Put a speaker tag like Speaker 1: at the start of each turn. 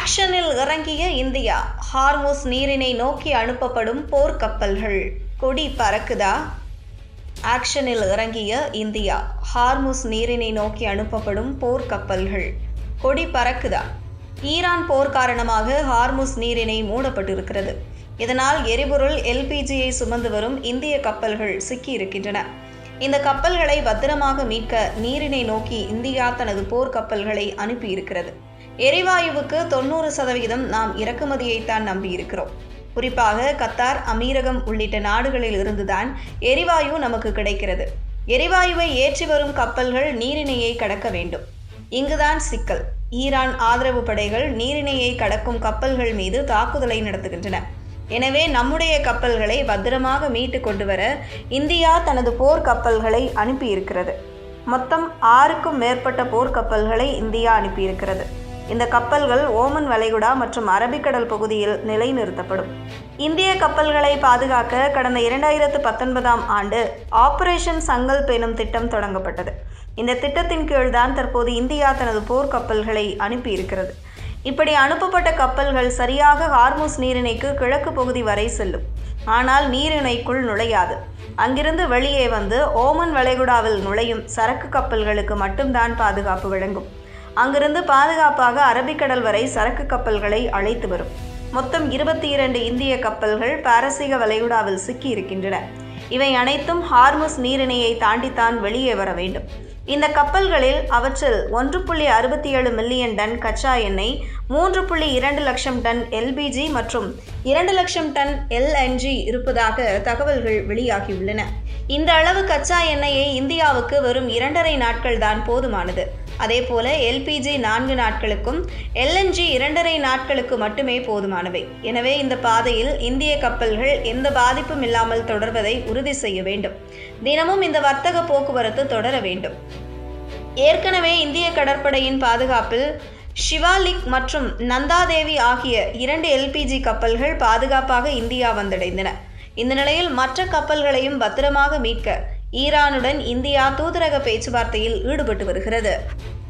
Speaker 1: ஆக்ஷனில் இறங்கிய India. Hormuz நீரிணை நோக்கி அனுப்பப்படும் போர்க்கப்பல்கள். கொடி பறக்குதா? ஆக்ஷனில் இறங்கிய இந்தியா. ஹார்முஸ் நீரிணை நோக்கி அனுப்பப்படும் போர்க்கப்பல்கள். கொடி பறக்குதா? ஈரான் போர் காரணமாக ஹார்முஸ் நீரிணை மூடப்பட்டிருக்கிறது. இதனால் எரிபொருள் எல்பிஜியை சுமந்து வரும் இந்திய கப்பல்கள் சிக்கியிருக்கின்றன. இந்த கப்பல்களை பத்திரமாக மீட்க நீரிணை நோக்கி இந்தியா தனது போர்க்கப்பல்களை அனுப்பியிருக்கிறது. எரிவாயுவுக்கு 90% நாம் இறக்குமதியைத்தான் நம்பியிருக்கிறோம். குறிப்பாக கத்தார், அமீரகம் உள்ளிட்ட நாடுகளில் இருந்துதான் எரிவாயு நமக்கு கிடைக்கிறது. எரிவாயுவை ஏற்றி வரும் கப்பல்கள் நீரிணையை கடக்க வேண்டும். இங்குதான் சிக்கல். ஈரான் ஆதரவு படைகள் நீரிணையை கடக்கும் கப்பல்கள் மீது தாக்குதலை நடத்துகின்றன. எனவே நம்முடைய கப்பல்களை பத்திரமாக மீட்டு கொண்டு வர இந்தியா தனது போர் கப்பல்களை அனுப்பியிருக்கிறது. மொத்தம் 6க்கும் மேற்பட்ட போர்க்கப்பல்களை இந்தியா அனுப்பியிருக்கிறது. இந்த கப்பல்கள் ஓமன் வளைகுடா மற்றும் அரபிக்கடல் பகுதியில் நிலைநிறுத்தப்படும். இந்திய கப்பல்களை பாதுகாக்க கடந்த 2019ஆம் ஆண்டு ஆபரேஷன் சங்கல்ப் எனும் திட்டம் தொடங்கப்பட்டது. இந்த திட்டத்தின் கீழ்தான் தற்போது இந்தியா தனது போர்க்கப்பல்களை அனுப்பியிருக்கிறது. இப்படி அனுப்பப்பட்ட கப்பல்கள் சரியாக ஹார்முஸ் நீரிணைக்கு கிழக்கு பகுதி வரை செல்லும். ஆனால் நீரிணைக்குள் நுழையாது. அங்கிருந்து வெளியே வந்து ஓமன் வளைகுடாவில் நுழையும் சரக்கு கப்பல்களுக்கு மட்டும்தான் பாதுகாப்பு வழங்கும். அங்கிருந்து பாதுகாப்பாக அரபிக்கடல் வரை சரக்கு கப்பல்களை அழைத்து வரும். மொத்தம் 22 இந்திய கப்பல்கள் பாரசீக வளைகுடாவில் சிக்கி இருக்கின்றன. இவை அனைத்தும் ஹார்முஸ் நீரிணையை தாண்டித்தான் வெளியே வர வேண்டும். இந்த கப்பல்களில் அவற்றில் 1.67 மில்லியன் டன் கச்சா எண்ணெய், 3.2 லட்சம் டன் எல்பிஜி மற்றும் 2 லட்சம் டன் எல்என்ஜி இருப்பதாக தகவல்கள் வெளியாகியுள்ளன. இந்த அளவு கச்சா எண்ணெயை இந்தியாவுக்கு வெறும் 2.5 நாட்கள் தான் போதுமானது. அதேபோல எல்பிஜி 4 நாட்களுக்கும் எல்என்ஜி 2.5 நாட்களுக்கு மட்டுமே போதுமானவை. எனவே இந்த பாதையில் இந்திய கப்பல்கள் எந்த பாதிப்பும் இல்லாமல் தொடர்வதை உறுதி செய்ய வேண்டும். தினமும் இந்த வர்த்தக போக்குவரத்து தொடர வேண்டும். ஏற்கனவே இந்திய கடற்படையின் பாதுகாப்பில் ஷிவாலிக் மற்றும் நந்தாதேவி ஆகிய 2 எல்பிஜி கப்பல்கள் பாதுகாப்பாக இந்தியா வந்தடைந்தன. இந்த நிலையில் மற்ற கப்பல்களையும் பத்திரமாக மீட்க ஈரானுடன் இந்தியா தூதரக பேச்சுவார்த்தையில் ஈடுபட்டு வருகிறது.